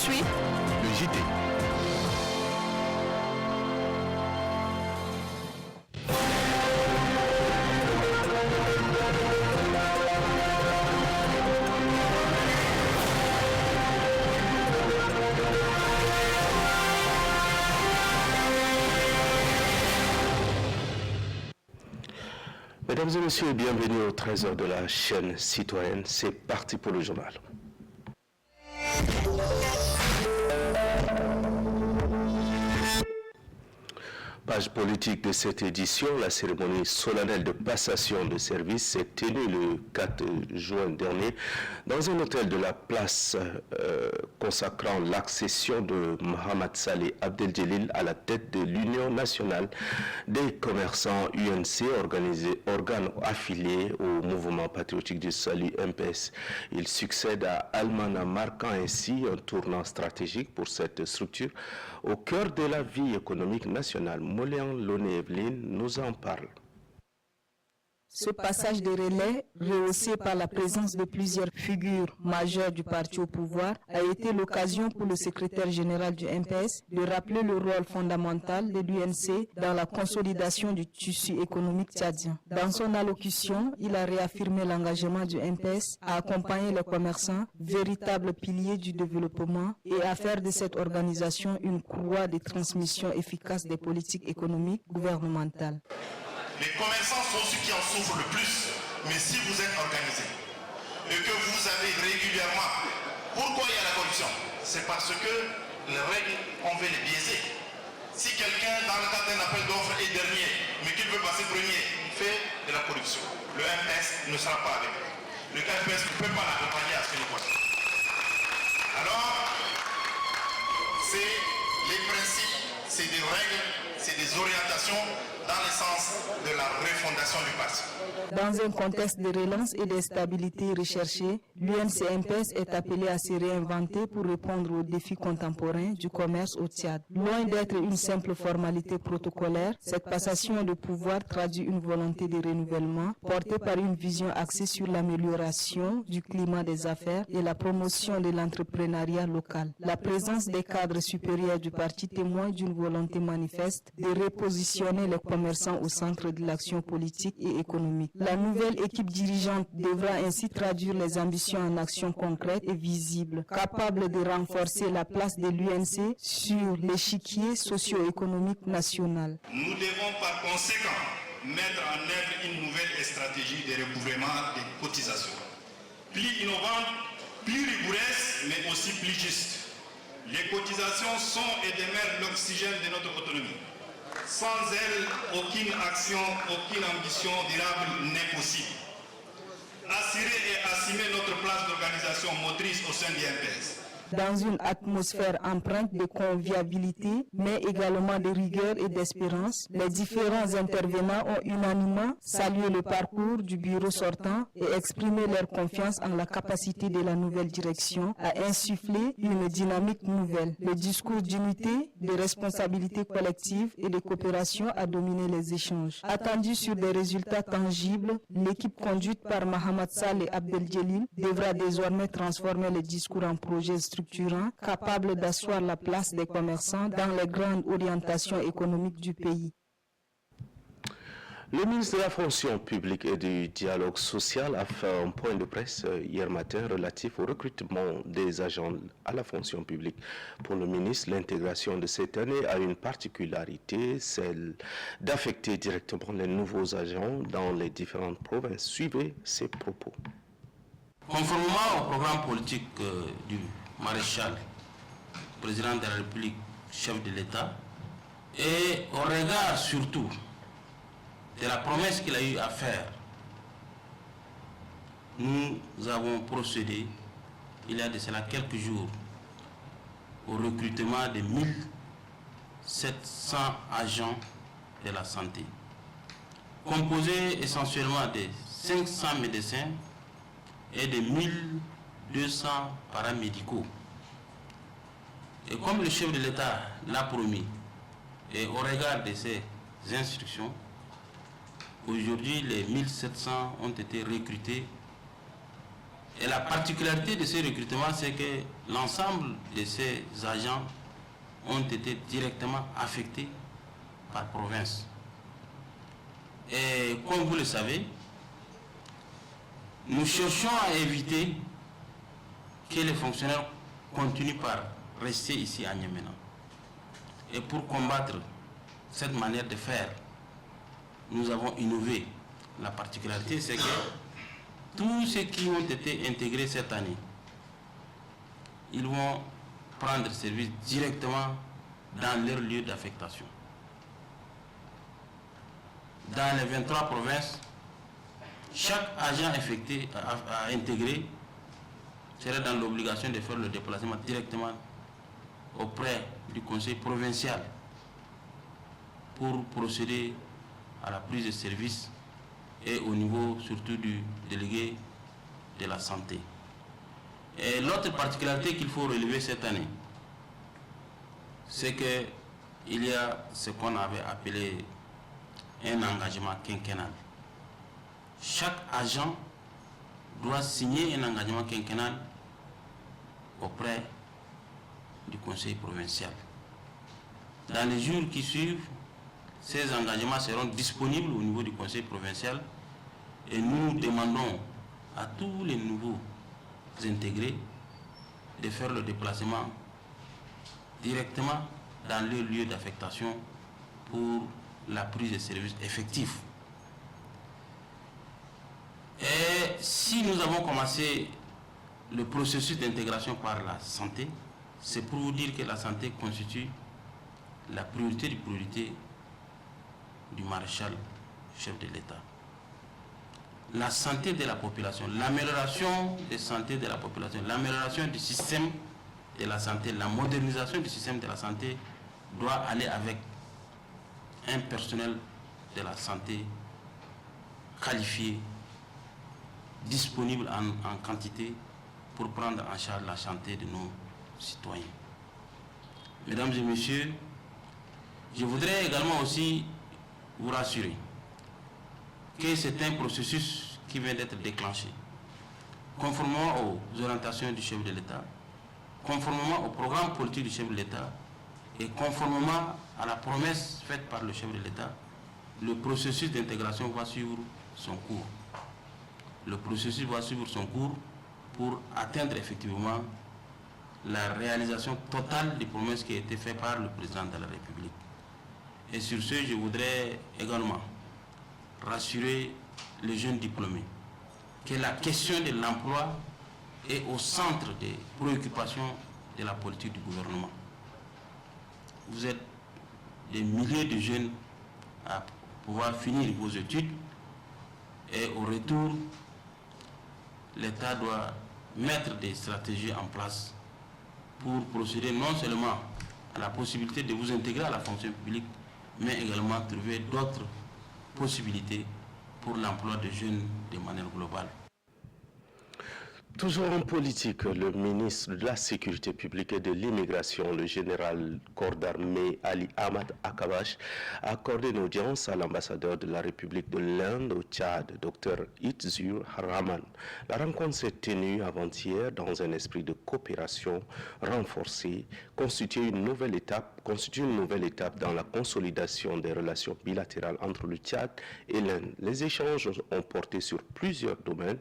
suit le JT. Mesdames et messieurs, bienvenue au 13h de la chaîne citoyenne. C'est parti pour le journal. Page politique de cette édition, la cérémonie solennelle de passation de service s'est tenue le 4 juin dernier dans un hôtel de la place consacrant l'accession de Mohamed Saleh Abdel-Djelil à la tête de l'Union nationale des commerçants UNC, organe affilié au mouvement patriotique du salut MPS. Il succède à Almana, marquant ainsi un tournant stratégique pour cette structure au cœur de la vie économique nationale. Molian Loné-Evelyne nous en parle. Ce passage de relais, rehaussé par la présence de plusieurs figures majeures du parti au pouvoir, a été l'occasion pour le secrétaire général du MPS de rappeler le rôle fondamental de l'UNC dans la consolidation du tissu économique tchadien. Dans son allocution, il a réaffirmé l'engagement du MPS à accompagner les commerçants, véritables piliers du développement, et à faire de cette organisation une courroie de transmission efficace des politiques économiques gouvernementales. Les commerçants sont ceux qui en souffrent le plus, mais si vous êtes organisé et que vous avez régulièrement, pourquoi il y a la corruption? C'est parce que les règles, on veut les biaiser. Si quelqu'un dans le cadre d'un appel d'offres est dernier, mais qu'il veut passer premier, il fait de la corruption. Le MPS ne sera pas avec lui. Le MPS ne peut pas l'accompagner à ce niveau. Alors, c'est les principes, c'est des règles, c'est des orientations dans le sens de la refondation du parti. Dans un contexte de relance et de stabilité recherchée, l'UNC-MPS est appelé à se réinventer pour répondre aux défis contemporains du commerce au Tchad. Loin d'être une simple formalité protocolaire, cette passation de pouvoir traduit une volonté de renouvellement portée par une vision axée sur l'amélioration du climat des affaires et la promotion de l'entrepreneuriat local. La présence des cadres supérieurs du parti témoigne d'une volonté manifeste de repositionner les commerçants au centre de l'action politique et économique. La nouvelle équipe dirigeante devra ainsi traduire les ambitions en actions concrètes et visibles, capables de renforcer la place de l'UNC sur l'échiquier socio-économique national. Nous devons par conséquent mettre en œuvre une nouvelle stratégie de recouvrement des cotisations. Plus innovante, plus rigoureuse, mais aussi plus juste. Les cotisations sont et demeurent l'oxygène de notre autonomie. Sans elles, aucune action, aucune ambition durable n'est possible. Assurer et assumer notre place d'organisation motrice au sein du MPS. Dans une atmosphère empreinte de convivialité, mais également de rigueur et d'espérance, les différents intervenants ont unanimement salué le parcours du bureau sortant et exprimé leur confiance en la capacité de la nouvelle direction à insuffler une dynamique nouvelle. Le discours d'unité, de responsabilité collective et de coopération a dominé les échanges. Attendu sur des résultats tangibles, l'équipe conduite par Mohamed Saleh Abdel-Djelil devra désormais transformer les discours en projets structurants capables d'asseoir la place des commerçants dans les grandes orientations économiques du pays. Le ministre de la fonction publique et du dialogue social a fait un point de presse hier matin relatif au recrutement des agents à la fonction publique. Pour le ministre, l'intégration de cette année a une particularité, celle d'affecter directement les nouveaux agents dans les différentes provinces. Suivez ses propos. Conformément au programme politique du maréchal, président de la République, chef de l'État, et au regard surtout de la promesse qu'il a eu à faire, nous avons procédé, il y a de cela quelques jours, au recrutement de 1700 agents de la santé, composés essentiellement de 500 médecins et de 1200 paramédicaux. Et comme le chef de l'État l'a promis, et au regard de ces instructions, aujourd'hui les 1700 ont été recrutés Et la particularité de ces recrutements, c'est que l'ensemble de ces agents ont été directement affectés par province. Et comme vous le savez, nous cherchons à éviter que les fonctionnaires continuent par rester ici à N'Djamena. Et pour combattre cette manière de faire, nous avons innové. La particularité, c'est que tous ceux qui ont été intégrés cette année, ils vont prendre service directement dans leur lieu d'affectation. Dans les 23 provinces, chaque agent affecté à intégrer serait dans l'obligation de faire le déplacement directement auprès du conseil provincial pour procéder à la prise de service et au niveau surtout du délégué de la santé. Et l'autre particularité qu'il faut relever cette année, c'est qu'il y a ce qu'on avait appelé un engagement quinquennal. Chaque agent doit signer un engagement quinquennal auprès du conseil provincial. Dans les jours qui suivent, ces engagements seront disponibles au niveau du conseil provincial et nous demandons à tous les nouveaux intégrés de faire le déplacement directement dans leur lieu d'affectation pour la prise de services effectifs. Et si nous avons commencé le processus d'intégration par la santé, c'est pour vous dire que la santé constitue la priorité des priorités du maréchal chef de l'État. La santé de la population, l'amélioration de la santé de la population, l'amélioration du système de la santé, la modernisation du système de la santé doit aller avec un personnel de la santé qualifié, disponible en quantité pour prendre en charge la santé de nos citoyens. Mesdames et messieurs, je voudrais également aussi vous rassurer que c'est un processus qui vient d'être déclenché, conformément aux orientations du chef de l'État, conformément au programme politique du chef de l'État et conformément à la promesse faite par le chef de l'État. Le processus d'intégration va suivre son cours. Le processus va suivre son cours pour atteindre effectivement la réalisation totale des promesses qui ont été faites par le président de la République. Et sur ce, je voudrais également rassurer les jeunes diplômés que la question de l'emploi est au centre des préoccupations de la politique du gouvernement. Vous êtes des milliers de jeunes à pouvoir finir vos études et au retour, l'État doit mettre des stratégies en place pour procéder non seulement à la possibilité de vous intégrer à la fonction publique, mais également trouver d'autres possibilités pour l'emploi des jeunes de manière globale. Toujours en politique, le ministre de la Sécurité publique et de l'immigration, le général corps d'armée Ali Ahmad Akabash, a accordé une audience à l'ambassadeur de la République de l'Inde au Tchad, Dr Itzur Rahman. La rencontre s'est tenue avant-hier dans un esprit de coopération renforcée, constitue une nouvelle étape dans la consolidation des relations bilatérales entre le Tchad et l'Inde. Les échanges ont porté sur plusieurs domaines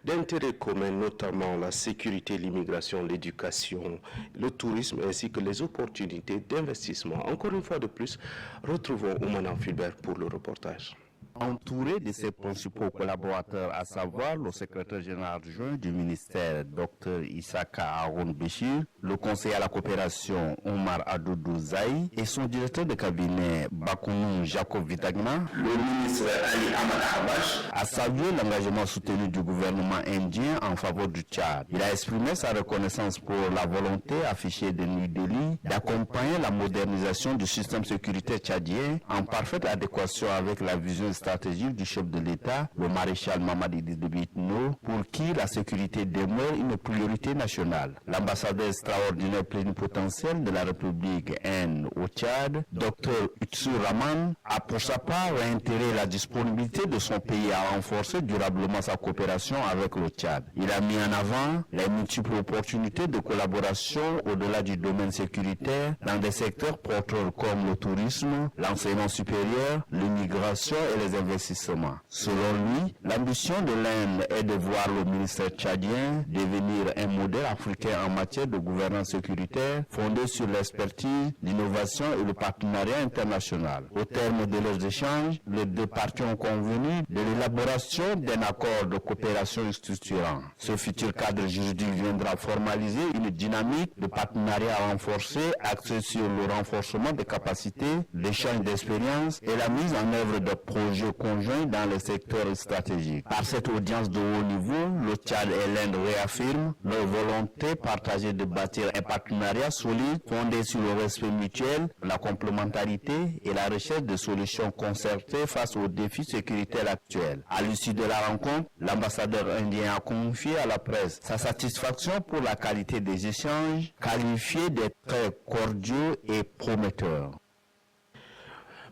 d'intérêt commun, notamment la sécurité, l'immigration, l'éducation, le tourisme ainsi que les opportunités d'investissement. Encore une fois de plus, retrouvons Oumana Fulbert pour le reportage. Entouré de ses principaux collaborateurs, à savoir le secrétaire général adjoint du ministère, Dr Issaka Haroun Béchir, le conseiller à la coopération, Omar Adoudou Zaï, et son directeur de cabinet, Bakounou Jacob Vitagna, le ministre Ali Ahmad Akabash a salué l'engagement soutenu du gouvernement indien en faveur du Tchad. Il a exprimé sa reconnaissance pour la volonté affichée de New Delhi d'accompagner la modernisation du système sécuritaire tchadien en parfaite adéquation avec la vision stratégique stratégique du chef de l'État, le maréchal Mamadi Idriss Itno, pour qui la sécurité demeure une priorité nationale. L'ambassadeur extraordinaire plénipotentiel de la République N au Tchad, Dr Utsu Rahman, a pour sa part réitéré la disponibilité de son pays à renforcer durablement sa coopération avec le Tchad. Il a mis en avant les multiples opportunités de collaboration au-delà du domaine sécuritaire dans des secteurs porteurs comme le tourisme, l'enseignement supérieur, l'immigration et les investissements. Selon lui, l'ambition de l'Inde est de voir le ministère tchadien devenir un modèle africain en matière de gouvernance sécuritaire fondé sur l'expertise, l'innovation et le partenariat international. Au terme de leurs échanges, les deux parties ont convenu de l'élaboration d'un accord de coopération structurant. Ce futur cadre juridique viendra formaliser une dynamique de partenariat renforcé axée sur le renforcement des capacités, l'échange d'expériences et la mise en œuvre de projets conjoints dans les secteurs stratégiques. Par cette audience de haut niveau, le Tchad et l'Inde réaffirment leur volonté partagée de bâtir un partenariat solide fondé sur le respect mutuel, la complémentarité et la recherche de solutions concertées face aux défis sécuritaires actuels. À l'issue de la rencontre, l'ambassadeur indien a confié à la presse sa satisfaction pour la qualité des échanges, qualifiés d'être très cordiaux et prometteurs.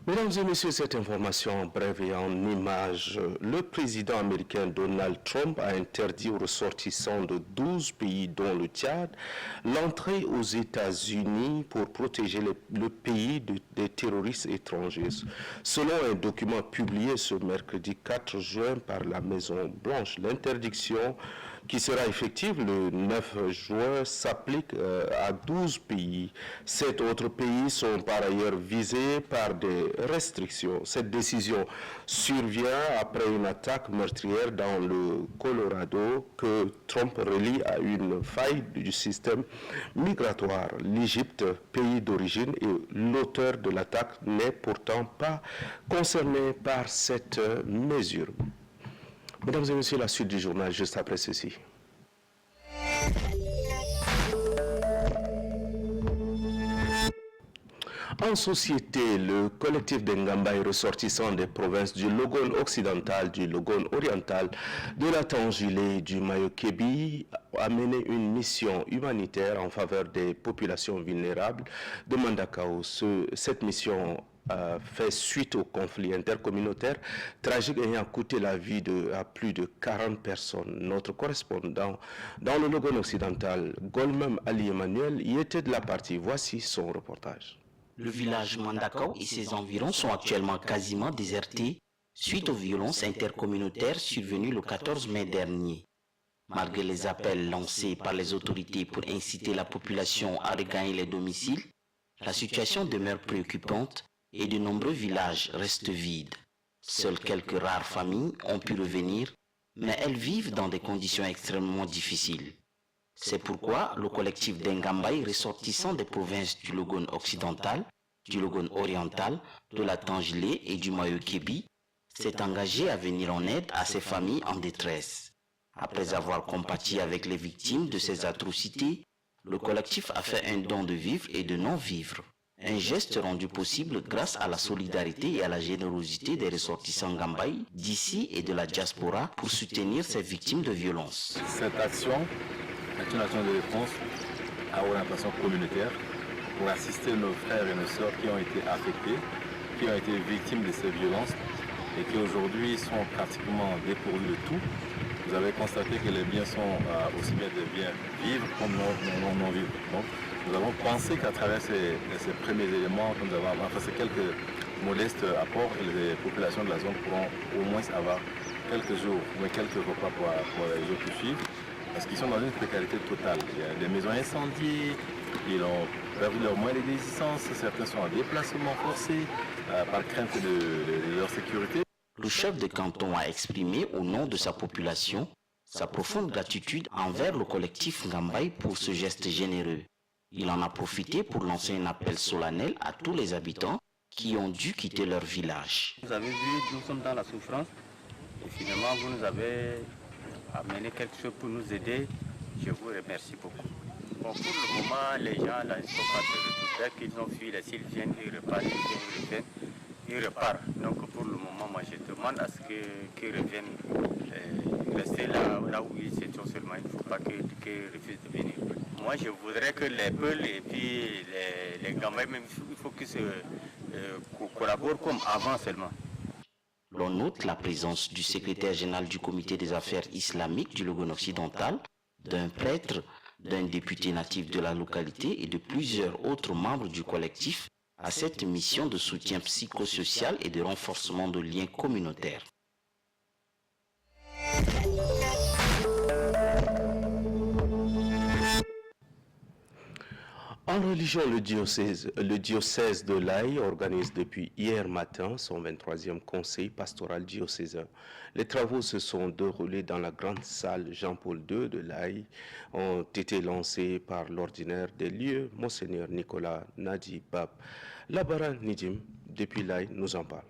Mesdames et messieurs, cette information en bref et en images, le président américain Donald Trump a interdit aux ressortissants de 12 pays, dont le Tchad, l'entrée aux États-Unis pour protéger le pays des terroristes étrangers. Selon un document publié ce mercredi 4 juin par la Maison-Blanche, l'interdiction qui sera effective le 9 juin s'applique à 12 pays. 7 autres pays sont par ailleurs visés par des restrictions. Cette décision survient après une attaque meurtrière dans le Colorado que Trump relie à une faille du système migratoire. L'Égypte, pays d'origine, et l'auteur de l'attaque n'est pourtant pas concerné par cette mesure. Mesdames et messieurs, la suite du journal juste après ceci. En société, le collectif d'Engamba est ressortissant des provinces du Logone occidental, du Logone oriental, de la Tangilé et du Mayo-Kébi a mené une mission humanitaire en faveur des populations vulnérables de Mandakao. Cette mission fait suite au conflit intercommunautaire tragique ayant coûté la vie à plus de 40 personnes. Notre correspondant dans le Logone occidental, Golmem Ali Emmanuel, y était de la partie. Voici son reportage. Le village Mandakao et ses environs sont actuellement quasiment désertés suite aux violences intercommunautaires survenues le 14 mai dernier. Malgré les appels lancés par les autorités pour inciter la population à regagner les domiciles, la situation demeure préoccupante et de nombreux villages restent vides. Seules quelques rares familles ont pu revenir, mais elles vivent dans des conditions extrêmement difficiles. C'est pourquoi le collectif d'Engambaï, ressortissant des provinces du Logone occidental, du Logone oriental, de la Tangilé et du Mayo-Kébi, s'est engagé à venir en aide à ces familles en détresse. Après avoir compati avec les victimes de ces atrocités, le collectif a fait un don de vivres et de non-vivres. Un geste rendu possible grâce à la solidarité et à la générosité des ressortissants Ngambaï d'ici et de la diaspora pour soutenir ces victimes de violences. Cette action est une action de réponse à orientation communautaire pour assister nos frères et nos sœurs qui ont été affectés, qui ont été victimes de ces violences et qui aujourd'hui sont pratiquement dépourvus de tout. Vous avez constaté que les biens sont aussi bien des biens vivres comme non vivres. Donc, nous avons pensé qu'à travers ces premiers éléments, nous avons fait quelques modestes apports et les populations de la zone pourront au moins avoir quelques jours, mais quelques repas pour les jours qui suivent, parce qu'ils sont dans une précarité totale. Il y a des maisons incendiées, ils ont perdu leurs moyens d'existence, certains sont en déplacement forcé par crainte de leur sécurité. Le chef de canton a exprimé au nom de sa population sa profonde gratitude envers le collectif Ngambaï pour ce geste généreux. Il en a profité pour lancer un appel solennel à tous les habitants qui ont dû quitter leur village. Vous avez vu, nous sommes dans la souffrance et finalement vous nous avez amené quelque chose pour nous aider. Je vous remercie beaucoup. Bon, pour le moment, les gens là, ils sont pas très qu'ils ont fui, s'ils viennent, ils repartent, ils viennent. il repart. Donc pour le moment, moi je demande à ce qu'il revienne rester là où il se trouve seulement. Il ne faut pas qu'il refuse de venir. Moi je voudrais que les Peuls et puis les Gambais, même il faut qu'ils collaborent comme avant seulement. L'on note la présence du secrétaire général du comité des affaires islamiques du Logone occidental, d'un prêtre, d'un député natif de la localité et de plusieurs autres membres du collectif à cette mission de soutien psychosocial et de renforcement de liens communautaires. En religion, le diocèse de l'Aï organise depuis hier matin son 23e conseil pastoral diocésain. Les travaux se sont déroulés dans la grande salle Jean-Paul II de l'Aï, ont été lancés par l'ordinaire des lieux, Monseigneur Nicolas Nadi Bab. Labara Nidim, depuis l'Aï, nous en parle.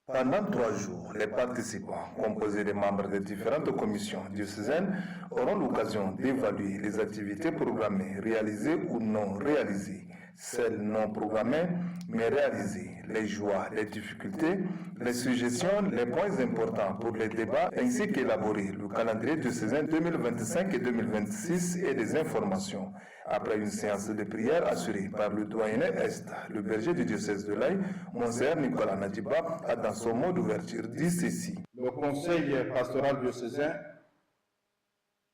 Pendant 3 jours, les participants, composés des membres des différentes commissions diocésaines, auront l'occasion d'évaluer les activités programmées, réalisées ou non réalisées, celles non programmées mais réalisées, les joies, les difficultés, les suggestions, les points importants pour les débats, ainsi qu'élaborer le calendrier diocésain 2025 et 2026 et des informations. Après une séance de prière assurée par le doyen Est, le berger du diocèse de l'Aï, Monseigneur Nicolas Nadibab, a dans son mot d'ouverture dit ceci. Le conseil pastoral diocésain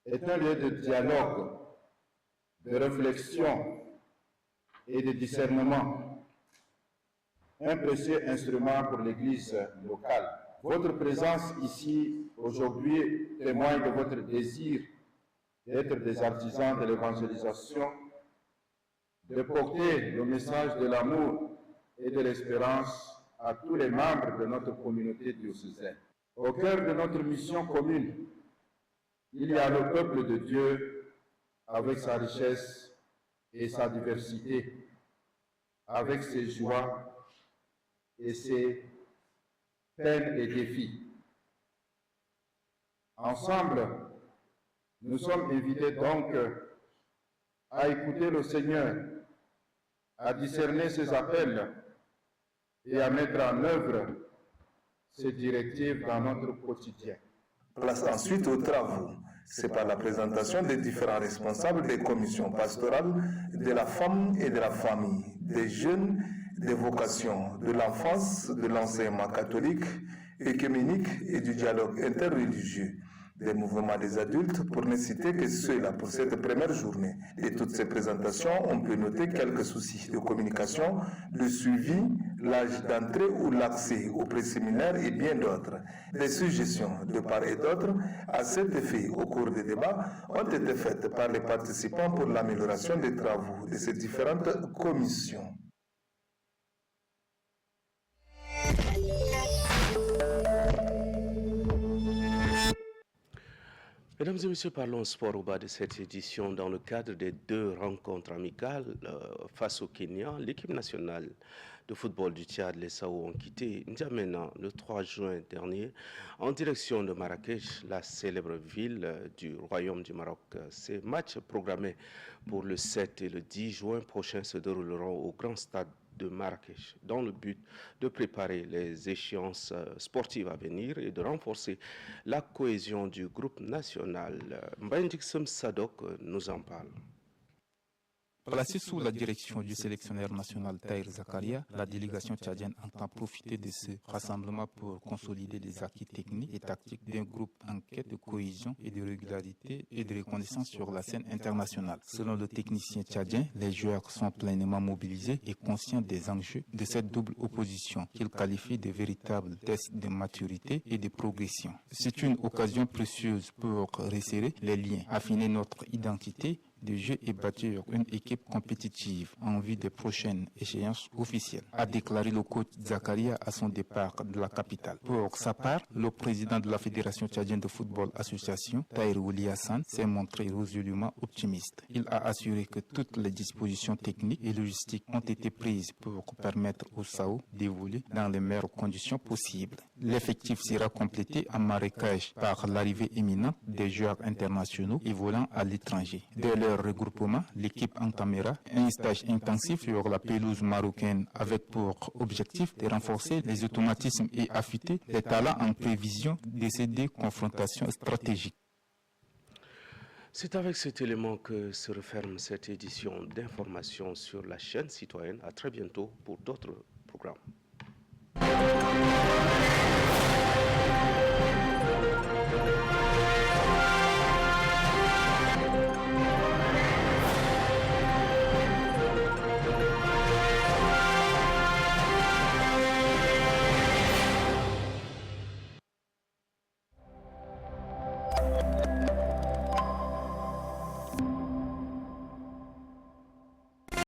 est un lieu de dialogue, de réflexion et de discernement, un précieux instrument pour l'Église locale. Votre présence ici aujourd'hui témoigne de votre désir d'être des artisans de l'évangélisation, de porter le message de l'amour et de l'espérance à tous les membres de notre communauté diocésaine. Au cœur de notre mission commune, il y a le peuple de Dieu avec sa richesse et sa diversité, avec ses joies et ses peines et défis. Ensemble, nous sommes invités donc à écouter le Seigneur, à discerner ses appels et à mettre en œuvre ses directives dans notre quotidien. Place ensuite aux travaux. C'est par la présentation des différents responsables des commissions pastorales, de la femme et de la famille, des jeunes, des vocations, de l'enfance, de l'enseignement catholique, œcuménique et du dialogue interreligieux, des mouvements des adultes, pour ne citer que ceux-là pour cette première journée. Et toutes ces présentations, on peut noter quelques soucis de communication, le suivi, l'âge d'entrée ou l'accès au préséminaire et bien d'autres. Des suggestions de part et d'autre à cet effet au cours des débats ont été faites par les participants pour l'amélioration des travaux de ces différentes commissions. Mesdames et messieurs, parlons sport au bas de cette édition. Dans le cadre des 2 rencontres amicales face au Kenya, l'équipe nationale de football du Tchad, les Sao, ont quitté N'Djamena le 3 juin dernier en direction de Marrakech, la célèbre ville du Royaume du Maroc. Ces matchs programmés pour le 7 et le 10 juin prochains se dérouleront au Grand Stade de Marrakech, dans le but de préparer les échéances sportives à venir et de renforcer la cohésion du groupe national. Mbendixem Sadok nous en parle. Placée sous la direction du sélectionneur national Tahir Zakaria, la délégation tchadienne entend profiter de ce rassemblement pour consolider les acquis techniques et tactiques d'un groupe en quête de cohésion et de régularité et de reconnaissance sur la scène internationale. Selon le technicien tchadien, les joueurs sont pleinement mobilisés et conscients des enjeux de cette double opposition qu'il qualifie de véritable test de maturité et de progression. C'est une occasion précieuse pour resserrer les liens, affiner notre identité de jeu et bâtir une équipe compétitive en vue des prochaines échéances officielles, a déclaré le coach Zakaria à son départ de la capitale. Pour sa part, le président de la Fédération tchadienne de football association, Tahir Ouli Hassan, s'est montré résolument optimiste. Il a assuré que toutes les dispositions techniques et logistiques ont été prises pour permettre au SAO d'évoluer dans les meilleures conditions possibles. L'effectif sera complété en Marrakech par l'arrivée imminente des joueurs internationaux évoluant à l'étranger. De leur leur regroupement, l'équipe entamera un stage intensif sur la pelouse marocaine avec pour objectif de renforcer les automatismes et affûter les talents en prévision de ces deux confrontations stratégiques. C'est avec cet élément que se referme cette édition d'information sur la chaîne citoyenne. À très bientôt pour d'autres programmes.